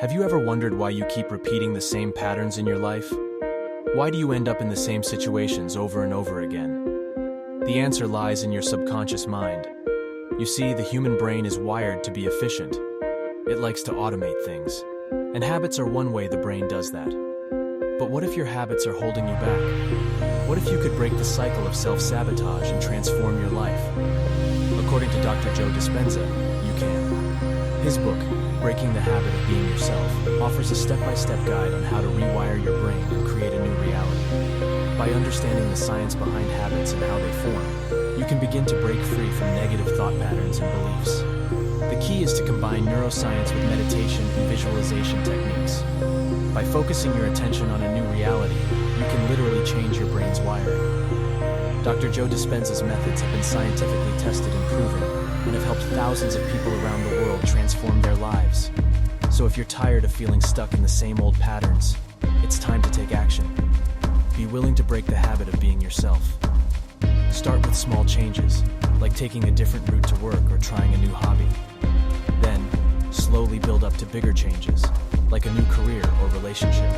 Have you ever wondered why you keep repeating the same patterns in your life? Why do you end up in the same situations over and over again? The answer lies in your subconscious mind. You see, the human brain is wired to be efficient. It likes to automate things. And habits are one way the brain does that. But what if your habits are holding you back? What if you could break the cycle of self-sabotage and transform your life? According to Dr. Joe Dispenza, you can. His book, Breaking the Habit of Being Yourself, offers a step-by-step guide on how to rewire your brain and create a new reality. By understanding the science behind habits and how they form, you can begin to break free from negative thought patterns and beliefs. The key is to combine neuroscience with meditation and visualization techniques. By focusing your attention on a new reality, you can literally change your brain's wiring. Dr. Joe Dispenza's methods have been scientifically tested and proven, and have helped thousands of people around the world transform their lives. So if you're tired of feeling stuck in the same old patterns, it's time to take action. Be willing to break the habit of being yourself. Start with small changes, like taking a different route to work or trying a new hobby. Then, slowly build up to bigger changes, like a new career or relationship.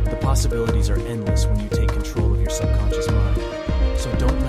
The possibilities are endless when you take control of your subconscious mind. So don't